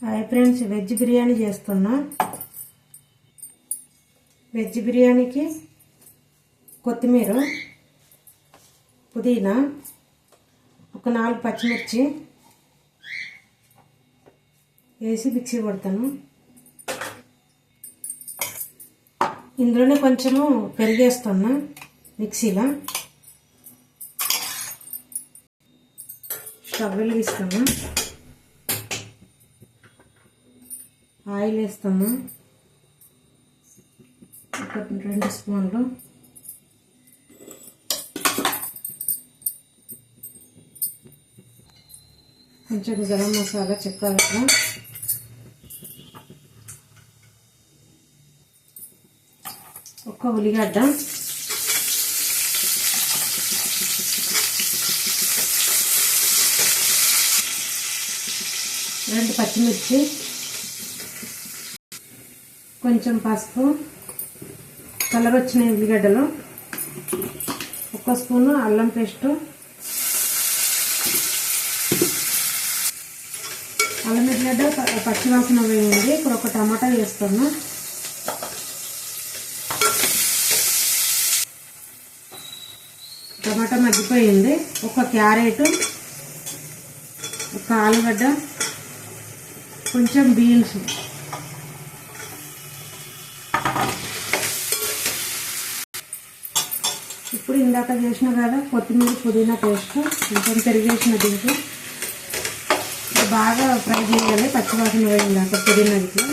Hi friends, veg biryani చేస్తున్నా. Veg బిర్యానీకి కొత్తిమీర, పుదీనా, ఒక 4 పచ్చిమిర్చి వేసి మిక్సీ పడతాను. ఇందులోనే కొంచెము పెరిగేస్తున్నా మిక్సీలో. స్టవ్ వెలిగిస్తున్నా. ఆయిల్ వేస్తాను, ఒక 2 స్పూన్లు. కొంచెం గరం మసాలా, చెక్క, ఒక ఉల్లిగడ్డ, రెండు పచ్చిమిర్చి, కొంచెం పసుపు, కలర్ వచ్చిన ఉల్లిగడ్డలు, 1 స్పూను అల్లం పేస్టు, అల్లం ఎల్లిగడ్డ పచ్చివాసన వేయండి. ఇప్పుడు ఒక టమాటా వేస్తాను. టమాటా మగ్గిపోయింది. ఒక క్యారెట్, ఒక ఆలుగడ్డ, కొంచెం బీన్స్, ఇప్పుడు ఇందాక చేసిన కదా కొత్తిమీర, పుదీనా పేస్ట్, కొంచెం పెరిగేసిన దీంట్లో బాగా ఫ్రై చేయాలి. పచ్చివాసన వేయిందాక పుదీనా ఇట్లా.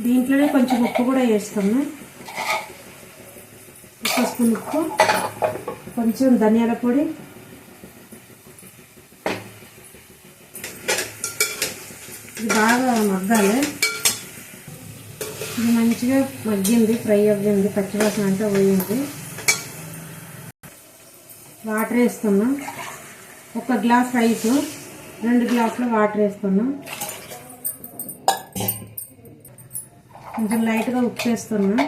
దీంట్లోనే కొంచెం ఉప్పు కూడా వేస్తాము. 1 స్పూన్ ఉప్పు, కొంచెం ధనియాల పొడి, ఇది బాగా మగ్గాలి. ఇది మంచిగా మగ్గింది, ఫ్రై అవ్వింది, పచ్చివాసన అంతా పోయింది. వాటర్ వేస్తున్నా. 1 గ్లాస్ రైస్, 2 గ్లాసుల వాటర్ వేస్తున్నా. కొంచెం లైట్గా ఉప్పు వేస్తున్నా.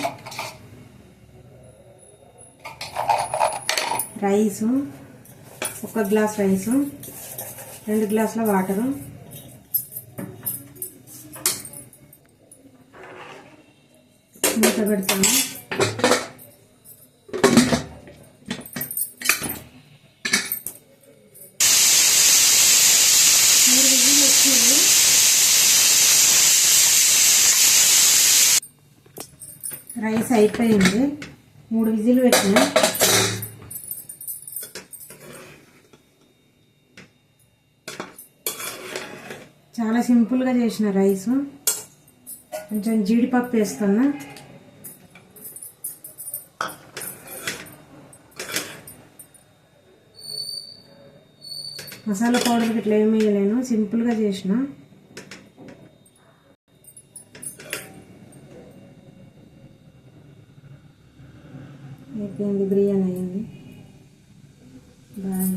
రైసు, 1 గ్లాస్ రైసు, 2 గ్లాసుల వాటరు, మూత పెడతాను. రైస్ అయిపోయింది. 3 విజిల్ పెట్టిన. చాలా సింపుల్గా చేసిన రైసు. కొంచెం జీడిపప్పు వేస్తున్నా. మసాలా పౌడర్ ఇట్లా ఏమి వేయలేను, సింపుల్గా చేసిన. అయిపోయింది, బిర్యానీ అయింది. బాయ్.